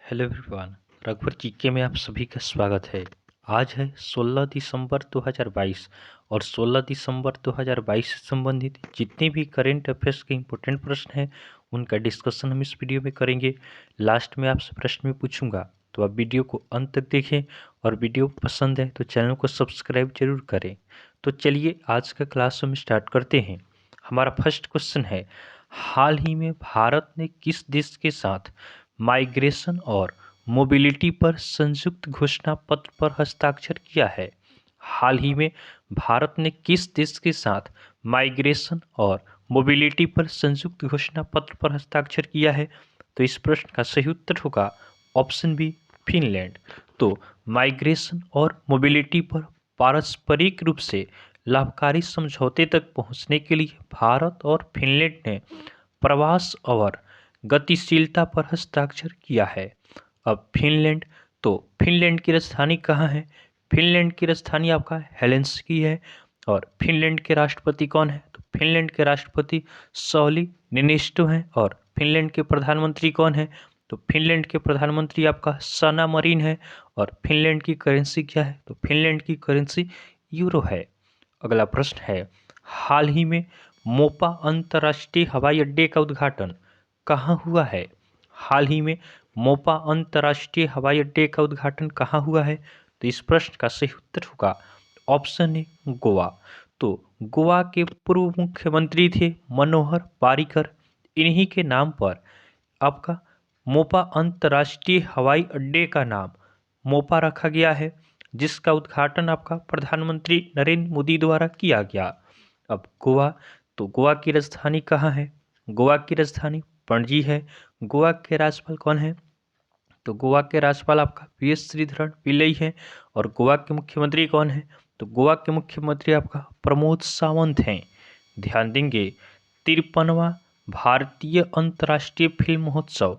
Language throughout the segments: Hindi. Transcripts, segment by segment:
Hello everyone. रघुवर जीके में आप सभी का स्वागत है। आज है 16 दिसंबर 2022 और 16 दिसंबर 2022 से संबंधित जितने भी करेंट अफेयर्स के इम्पोर्टेंट प्रश्न हैं उनका डिस्कशन हम इस वीडियो में करेंगे। लास्ट में आपसे प्रश्न में पूछूंगा, तो आप वीडियो को अंत तक देखें और वीडियो पसंद है तो चैनल को सब्सक्राइब जरूर करें। तो चलिए आज का क्लास हम स्टार्ट करते हैं। हमारा फर्स्ट क्वेश्चन है, हाल ही में भारत ने किस देश के साथ माइग्रेशन और मोबिलिटी पर संयुक्त घोषणा पत्र पर हस्ताक्षर किया है? हाल ही में भारत ने किस देश के साथ माइग्रेशन और मोबिलिटी पर संयुक्त घोषणा पत्र पर हस्ताक्षर किया है? तो इस प्रश्न का सही उत्तर होगा ऑप्शन बी, फिनलैंड। तो माइग्रेशन और मोबिलिटी पर पारस्परिक रूप से लाभकारी समझौते तक पहुंचने के लिए भारत और फिनलैंड ने प्रवास और गतिशीलता पर हस्ताक्षर किया है। अब फिनलैंड, तो फिनलैंड की राजधानी कहाँ है? फिनलैंड की राजधानी आपका हेलेंसिकी है। और फिनलैंड के राष्ट्रपति कौन है? तो फिनलैंड के राष्ट्रपति सौली निनिस्टो हैं। और फिनलैंड के प्रधानमंत्री कौन है? तो फिनलैंड के प्रधानमंत्री आपका सना मरीन है। और फिनलैंड की करेंसी क्या है? तो फिनलैंड की करेंसी यूरो है। अगला प्रश्न है, हाल ही में मोपा अंतर्राष्ट्रीय हवाई अड्डे का उद्घाटन कहाँ हुआ है? हाल ही में मोपा अंतर्राष्ट्रीय हवाई अड्डे का उद्घाटन कहाँ हुआ है? तो इस प्रश्न का सही उत्तर होगा ऑप्शन ए, गोवा। तो गोवा के पूर्व मुख्यमंत्री थे मनोहर पारीकर। इन्हीं के नाम पर आपका मोपा अंतर्राष्ट्रीय हवाई अड्डे का नाम मोपा रखा गया है, जिसका उद्घाटन आपका प्रधानमंत्री नरेंद्र मोदी द्वारा किया गया। अब गोवा, तो गोवा की राजधानी कहाँ है? गोवा की राजधानी पणजी है। गोवा के राज्यपाल कौन है? तो गोवा के राज्यपाल आपका वी.एस. श्रीधरन पिल्लई है। और गोवा के मुख्यमंत्री कौन है? तो गोवा के मुख्यमंत्री आपका प्रमोद सावंत हैं। ध्यान देंगे, 53वां भारतीय अंतर्राष्ट्रीय फिल्म महोत्सव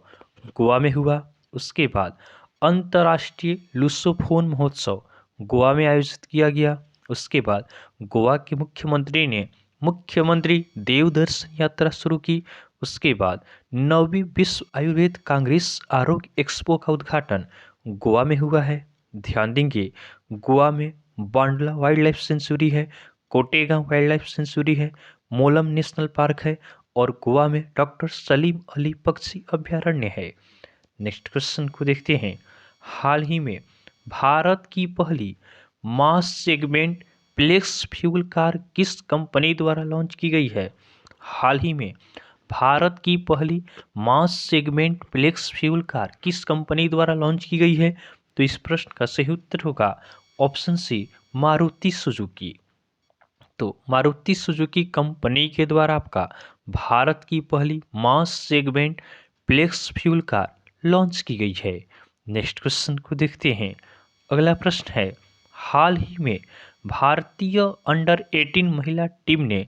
गोवा में हुआ। उसके बाद अंतर्राष्ट्रीय लुसोफोन महोत्सव गोवा में आयोजित किया गया। उसके बाद गोवा के मुख्यमंत्री ने मुख्यमंत्री देवदर्शन यात्रा शुरू की। उसके बाद 9वीं विश्व आयुर्वेद कांग्रेस आरोग्य एक्सपो का उद्घाटन गोवा में हुआ है। ध्यान देंगे, गोवा में बांडला वाइल्ड लाइफ सेंचुरी है, कोटेगांव वाइल्ड लाइफ सेंचुरी है, मोलम नेशनल पार्क है और गोवा में डॉक्टर सलीम अली पक्षी अभ्यारण्य है। नेक्स्ट क्वेश्चन को देखते हैं, हाल ही में भारत की पहली mass segment flex fuel car किस कंपनी द्वारा लॉन्च की गई है? हाल ही में भारत की पहली mass segment flex fuel car किस कंपनी द्वारा लॉन्च की गई है? तो इस प्रश्न का सही उत्तर होगा ऑप्शन सी, मारुति सुजुकी। तो मारुति सुजुकी कंपनी के द्वारा आपका भारत की पहली mass segment flex fuel car launch की गई है। नेक्स्ट क्वेश्चन को देखते हैं। अगला प्रश्न है, हाल ही में भारतीय अंडर 18 महिला टीम ने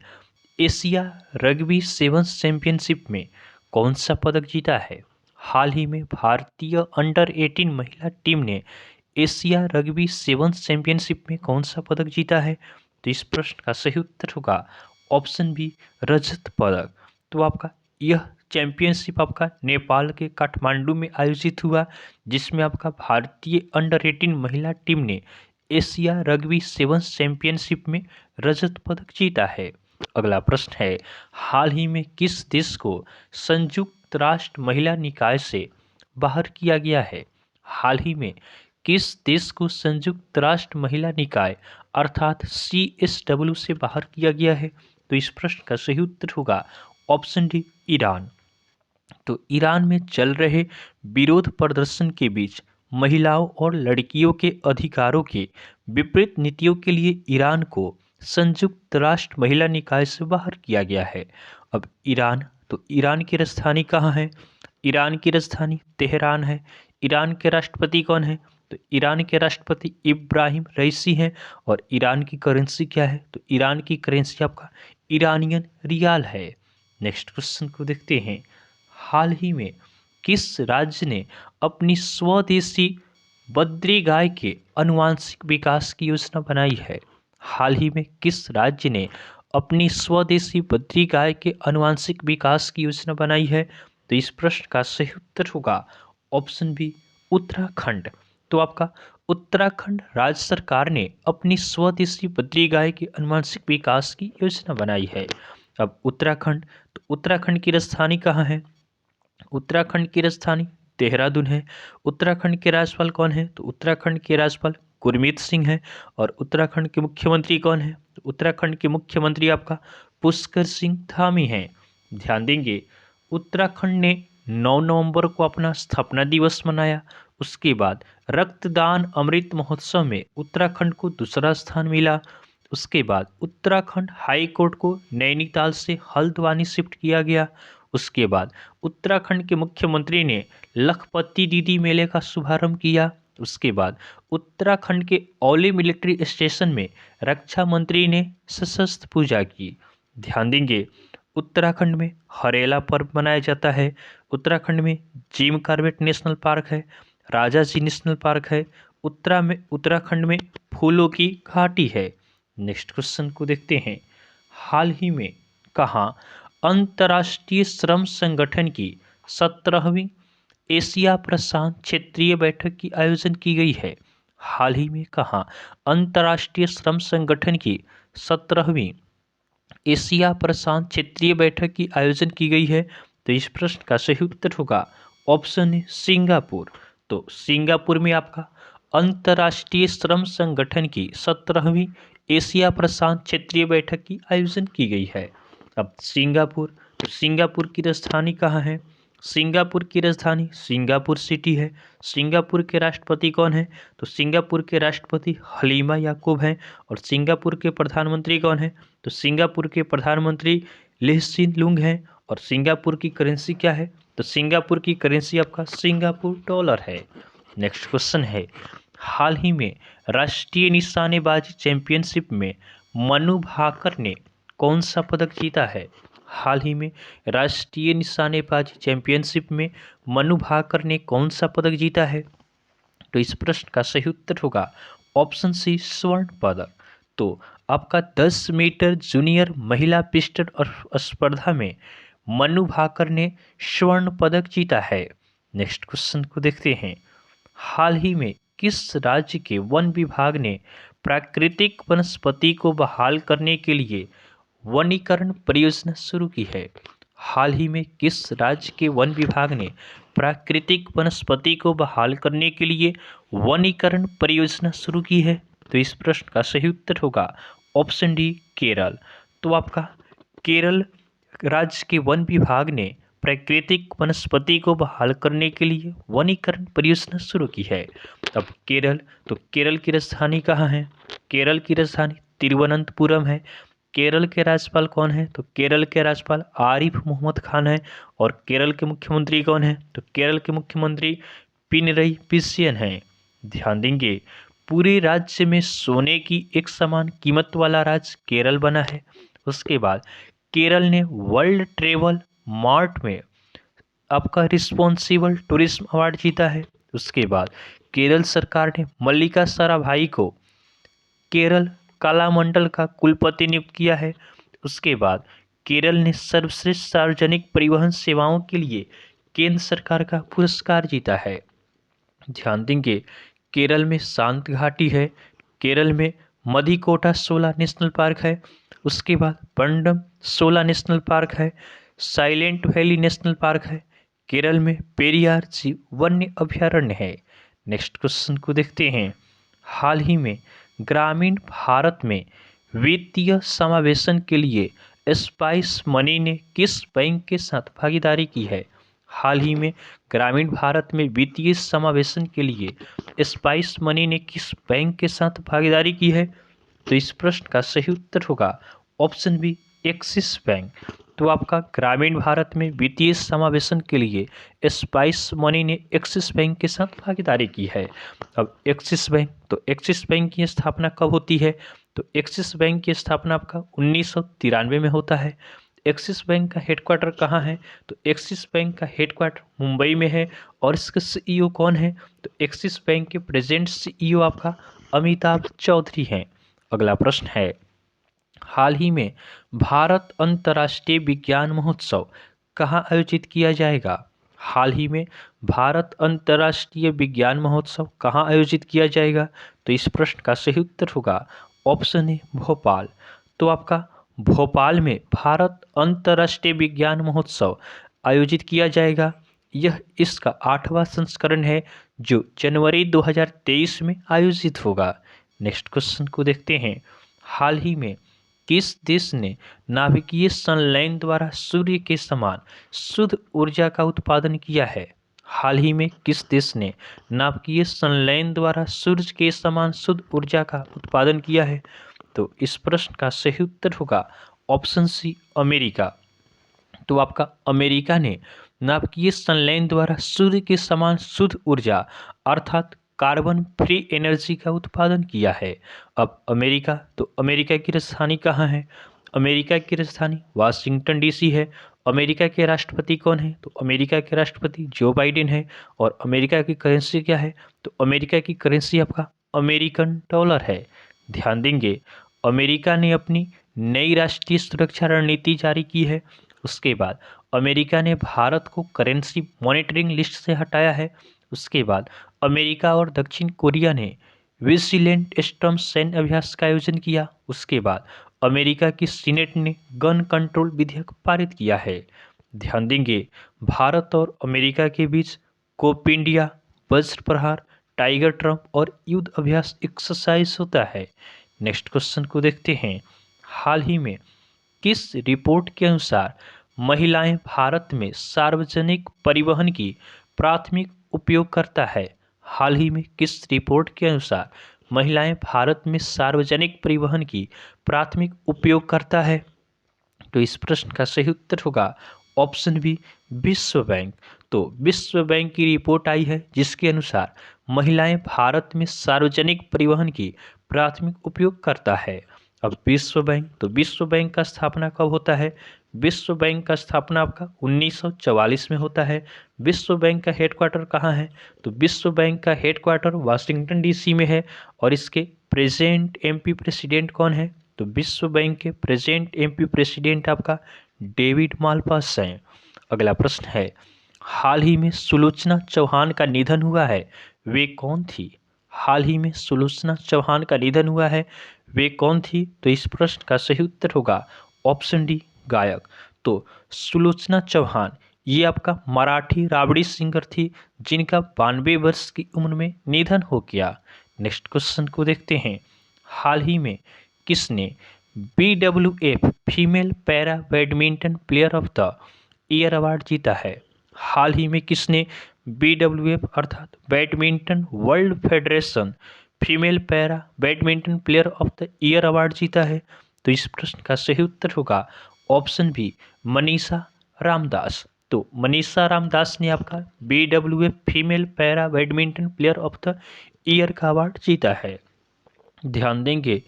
एशिया रग्बी सेवन्स चैंपियनशिप में कौन सा पदक जीता है? हाल ही में भारतीय अंडर 18 महिला टीम ने एशिया रग्बी सेवन्स चैंपियनशिप में कौन सा पदक जीता है? तो इस प्रश्न का सही उत्तर होगा ऑप्शन बी, रजत पदक। तो आपका यह चैंपियनशिप आपका नेपाल के काठमांडू में आयोजित हुआ, जिसमें आपका भारतीय अंडर 18 महिला टीम ने एशिया रग्बी सेवन्स चैंपियनशिप में रजत पदक जीता है। अगला प्रश्न है, हाल ही में किस देश को संयुक्त राष्ट्र महिला निकाय से बाहर किया गया है? हाल ही में किस देश को संयुक्त राष्ट्र महिला निकाय अर्थात CSW से बाहर किया गया है? तो इस प्रश्न का सही उत्तर होगा ऑप्शन डी, ईरान। तो ईरान में चल रहे विरोध प्रदर्शन के बीच महिलाओं और लड़कियों के अधिकारों के विपरीत नीतियों के लिए ईरान को संयुक्त राष्ट्र महिला निकाय से बाहर किया गया है। अब ईरान, तो ईरान की राजधानी कहाँ है? ईरान की राजधानी तेहरान है। ईरान के राष्ट्रपति कौन है? तो ईरान के राष्ट्रपति इब्राहिम रईसी हैं। और ईरान की करेंसी क्या है? तो ईरान की करेंसी आपका ईरानियन रियाल है। नेक्स्ट क्वेश्चन को देखते हैं, हाल ही में किस राज्य ने अपनी स्वदेशी बद्री गाय के आनुवांशिक विकास की योजना बनाई है? हाल ही में किस राज्य ने अपनी स्वदेशी बद्री गाय के आनुवांशिक विकास की योजना बनाई है? तो इस प्रश्न का सही उत्तर होगा ऑप्शन बी, उत्तराखंड। तो आपका उत्तराखंड राज्य सरकार ने अपनी स्वदेशी बद्री गाय के आनुवंशिक विकास की योजना बनाई है। अब उत्तराखंड, तो उत्तराखंड की राजधानी कहाँ है? उत्तराखंड की राजधानी देहरादून है। उत्तराखंड के राज्यपाल कौन है? तो उत्तराखंड के राज्यपाल गुरमीत सिंह है। और उत्तराखंड के मुख्यमंत्री कौन है? तो उत्तराखंड के मुख्यमंत्री आपका पुष्कर सिंह धामी हैं। ध्यान देंगे, उत्तराखंड ने 9 नवंबर को अपना स्थापना दिवस मनाया। उसके बाद रक्तदान अमृत महोत्सव में उत्तराखंड को दूसरा स्थान मिला। उसके बाद उत्तराखंड हाई कोर्ट को नैनीताल से हल्द्वानी शिफ्ट किया गया। उसके बाद उत्तराखंड के मुख्यमंत्री ने लखपति दीदी मेले का शुभारंभ किया। उसके बाद उत्तराखंड के औली मिलिट्री स्टेशन में रक्षा मंत्री ने सशस्त्र पूजा की। ध्यान देंगे, उत्तराखंड में हरेला पर्व मनाया जाता है। उत्तराखंड में जिम कॉर्बेट नेशनल पार्क है, राजाजी नेशनल पार्क है। उत्तराखंड में फूलों की घाटी है। नेक्स्ट क्वेश्चन को देखते हैं। हाल ही में कहाँ अंतर्राष्ट्रीय श्रम संगठन की 17वीं एशिया प्रशांत क्षेत्रीय बैठक की आयोजन की गई है? हाल ही में कहाँ अंतर्राष्ट्रीय श्रम संगठन की 17वीं एशिया प्रशांत क्षेत्रीय बैठक की आयोजन की गई है? तो इस प्रश्न का सही उत्तर होगा ऑप्शन है सिंगापुर। तो सिंगापुर में आपका अंतर्राष्ट्रीय श्रम संगठन की 17वीं एशिया प्रशांत क्षेत्रीय बैठक की आयोजन की गई है। अब सिंगापुर, तो सिंगापुर की राजधानी कहाँ है? सिंगापुर की राजधानी सिंगापुर सिटी है। सिंगापुर के राष्ट्रपति कौन है? तो सिंगापुर के राष्ट्रपति हलीमा याकूब हैं। और सिंगापुर के प्रधानमंत्री कौन है? तो सिंगापुर के प्रधानमंत्री ली सिएन लूंग हैं। और सिंगापुर की करेंसी क्या है? तो सिंगापुर की करेंसी आपका सिंगापुर डॉलर है। नेक्स्ट क्वेश्चन है, हाल ही में राष्ट्रीय निशानेबाजी चैंपियनशिप में मनु भाकर ने कौन सा पदक जीता है? हाल ही में राष्ट्रीय निशानेबाजी चैंपियनशिप में मनु भाकर ने कौन सा पदक जीता है? तो इस प्रश्न का सही उत्तर होगा ऑप्शन सी स्वर्ण पदक। तो आपका 10 मीटर जूनियर महिला पिस्टल और स्पर्धा में मनु भाकर ने स्वर्ण पदक जीता है। नेक्स्ट क्वेश्चन को देखते हैं। हाल ही में किस राज्य के वन विभाग ने प्राकृतिक वनस्पति को बहाल करने के लिए वनीकरण परियोजना शुरू की है? हाल ही में किस राज्य के वन विभाग ने प्राकृतिक वनस्पति को बहाल करने के लिए वनीकरण परियोजना शुरू की है? तो इस प्रश्न का सही उत्तर होगा ऑप्शन डी केरल। तो आपका केरल राज्य के वन विभाग ने प्राकृतिक वनस्पति को बहाल करने के लिए वनीकरण परियोजना शुरू की है। अब केरल, तो केरल की राजधानी कहाँ है? केरल की राजधानी तिरुवनंतपुरम है। केरल के राज्यपाल कौन है? तो केरल के राज्यपाल आरिफ मोहम्मद खान है। और केरल के मुख्यमंत्री कौन है? तो केरल के मुख्यमंत्री पिनरई विजयन हैं। ध्यान देंगे, पूरे राज्य में सोने की एक समान कीमत वाला राज्य केरल बना है। उसके बाद केरल ने वर्ल्ड ट्रेवल मार्ट में आपका रिस्पॉन्सिबल टूरिज्म अवार्ड जीता है। उसके बाद केरल सरकार ने मल्लिका साराभाई को केरल कलामंडल का कुलपति नियुक्त किया है। उसके बाद केरल ने सर्वश्रेष्ठ सार्वजनिक परिवहन सेवाओं के लिए केंद्र सरकार का पुरस्कार जीता है। ध्यान देंगे, केरल में शांत घाटी है। केरल में मधिकोटा 16 नेशनल पार्क है। उसके बाद पंडम 16 नेशनल पार्क है। साइलेंट वैली नेशनल पार्क है। केरल में पेरियार वन्य अभयारण्य है। नेक्स्ट क्वेश्चन को देखते हैं। हाल ही में ग्रामीण भारत में वित्तीय समावेशन के लिए स्पाइस मनी ने किस बैंक के साथ भागीदारी की है? हाल ही में ग्रामीण भारत में वित्तीय समावेशन के लिए स्पाइस मनी ने किस बैंक के साथ भागीदारी की है? तो इस प्रश्न का सही उत्तर होगा ऑप्शन बी एक्सिस बैंक। तो आपका ग्रामीण भारत में वित्तीय समावेशन के लिए स्पाइस मनी ने एक्सिस बैंक के साथ भागीदारी की है। अब एक्सिस बैंक, तो एक्सिस बैंक की स्थापना कब होती है? तो एक्सिस बैंक की स्थापना आपका 1993 में होता है। एक्सिस बैंक का हेडक्वार्टर कहाँ है? तो एक्सिस बैंक का हेडक्वार्टर मुंबई में है। और इसके सीईओ कौन है? तो एक्सिस बैंक के प्रेजेंट सीईओ आपका अमिताभ चौधरी हैं। अगला प्रश्न है, हाल ही में भारत अंतर्राष्ट्रीय विज्ञान महोत्सव कहाँ आयोजित किया जाएगा? हाल ही में भारत अंतर्राष्ट्रीय विज्ञान महोत्सव कहाँ आयोजित किया जाएगा? तो इस प्रश्न का सही उत्तर होगा ऑप्शन ए भोपाल। तो आपका भोपाल में भारत अंतर्राष्ट्रीय विज्ञान महोत्सव आयोजित किया जाएगा। यह इसका 8वां संस्करण है जो जनवरी 2023 में आयोजित होगा। नेक्स्ट क्वेश्चन को देखते हैं। हाल ही में किस देश ने नाभिकीय संलयन द्वारा सूर्य के समान शुद्ध ऊर्जा का उत्पादन किया है? हाल ही में किस देश ने नाभिकीय संलयन द्वारा सूर्य के समान शुद्ध ऊर्जा का उत्पादन किया है? तो इस प्रश्न का सही उत्तर होगा ऑप्शन सी अमेरिका। तो आपका अमेरिका ने नाभिकीय संलयन द्वारा सूर्य के समान शुद्ध ऊर्जा अर्थात कार्बन फ्री एनर्जी का उत्पादन किया है। अब अमेरिका, तो अमेरिका की राजधानी कहाँ है? अमेरिका की राजधानी वाशिंगटन डीसी है। अमेरिका के राष्ट्रपति कौन है? तो अमेरिका के राष्ट्रपति जो बाइडेन है। और अमेरिका की करेंसी क्या है? तो अमेरिका की करेंसी आपका अमेरिकन डॉलर है। ध्यान देंगे, अमेरिका ने अपनी नई राष्ट्रीय सुरक्षा रणनीति जारी की है। उसके बाद अमेरिका ने भारत को करेंसी मॉनिटरिंग लिस्ट से हटाया है। उसके बाद अमेरिका और दक्षिण कोरिया ने विजिलेंट स्टॉर्म सैन्य अभ्यास का आयोजन किया। उसके बाद अमेरिका की सीनेट ने गन कंट्रोल विधेयक पारित किया है। ध्यान देंगे, भारत और अमेरिका के बीच कोप इंडिया, वज्र प्रहार, टाइगर ट्रम्प और युद्ध अभ्यास एक्सरसाइज होता है। नेक्स्ट क्वेश्चन को देखते हैं। हाल ही में किस रिपोर्ट के अनुसार महिलाएं भारत में सार्वजनिक परिवहन की प्राथमिक उपयोगकर्ता है? हाल ही में किस रिपोर्ट के अनुसार महिलाएं भारत में सार्वजनिक परिवहन की प्राथमिक उपयोगकर्ता है? तो इस प्रश्न का सही उत्तर होगा ऑप्शन बी विश्व बैंक। तो विश्व बैंक की रिपोर्ट आई है जिसके अनुसार महिलाएं भारत में सार्वजनिक परिवहन की प्राथमिक उपयोग करता है। अब विश्व बैंक, तो विश्व बैंक का स्थापना कब होता है? विश्व बैंक का स्थापना आपका 1944 में होता है। विश्व बैंक का हेडक्वार्टर कहाँ है? तो विश्व बैंक का हेडक्वार्टर वाशिंगटन डीसी में है। और इसके प्रेजेंट एमपी प्रेसिडेंट कौन है? तो विश्व बैंक के प्रेजेंट एमपी प्रेसिडेंट आपका डेविड मालपास हैं। अगला प्रश्न है, हाल ही में सुलोचना चौहान का निधन हुआ है, वे कौन थी? हाल ही में सुलोचना चौहान का निधन हुआ है, वे कौन थी? तो इस प्रश्न का सही उत्तर होगा ऑप्शन डी गायक। तो सुलोचना चौहान ये आपका मराठी राबड़ी सिंगर थी जिनका 92 वर्ष की उम्र में निधन हो गया। नेक्स्ट क्वेश्चन को देखते हैं। हाल ही में किसने BWF female para badminton player of the year award जीता है? हाल ही में किसने BWF अर्थात badminton world federation female para badminton player of the year award जीता है? तो इस प्रश्न का सही उत्तर होगा ऑप्शन बी मनीषा रामदास। तो मनीषा रामदास ने आपका BWF female para badminton player of the year का अवार्ड जीता है। ध्यान देंगे,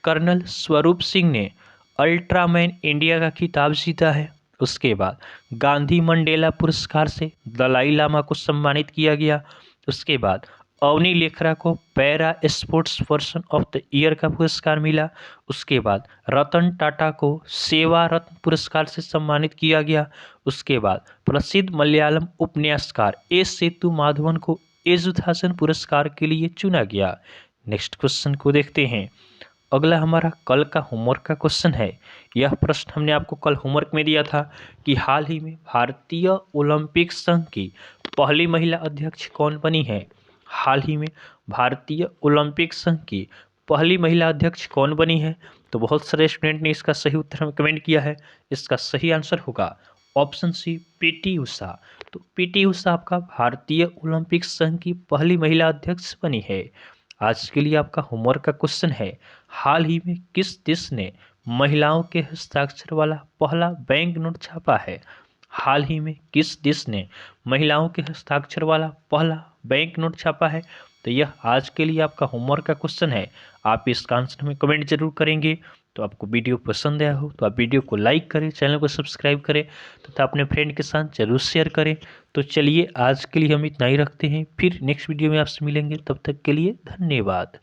कर्नल स्वरूप सिंह ने अल्ट्रामैन इंडिया का खिताब जीता है। उसके बाद गांधी मंडेला पुरस्कार से दलाई लामा को सम्मानित किया गया। उसके बाद अवनी लेखरा को para sports person of the year का पुरस्कार मिला। उसके बाद रतन टाटा को सेवा रत्न पुरस्कार से सम्मानित किया गया। उसके बाद प्रसिद्ध मलयालम उपन्यासकार ए सेतु माधवन को एजुथासन पुरस्कार के लिए चुना गया। नेक्स्ट क्वेश्चन को देखते हैं। अगला हमारा कल का होमवर्क का क्वेश्चन है। यह प्रश्न हमने आपको कल होमवर्क में दिया था कि हाल ही में भारतीय ओलंपिक संघ की पहली महिला अध्यक्ष कौन बनी है? हाल ही में भारतीय ओलंपिक संघ की पहली महिला अध्यक्ष कौन बनी है? तो बहुत सारे स्टूडेंट ने इसका सही उत्तर हमें कमेंट किया है। इसका सही आंसर होगा ऑप्शन सी पीटी उषा। तो पीटी उषा आपका भारतीय ओलंपिक संघ की पहली महिला अध्यक्ष बनी है। आज के लिए आपका होमवर्क का क्वेश्चन है, हाल ही में किस देश ने महिलाओं के हस्ताक्षर वाला पहला बैंक नोट छापा है? हाल ही में किस देश ने महिलाओं के हस्ताक्षर वाला पहला बैंक नोट छापा है? तो यह आज के लिए आपका होमवर्क का क्वेश्चन है। आप इसका आंसर में कमेंट जरूर करेंगे। तो आपको वीडियो पसंद आया हो तो आप वीडियो को लाइक करें, चैनल को सब्सक्राइब करें तथा अपने फ्रेंड के साथ जरूर शेयर करें। तो चलिए आज के लिए हम इतना ही रखते हैं, फिर नेक्स्ट वीडियो में आपसे मिलेंगे। तब तक के लिए धन्यवाद।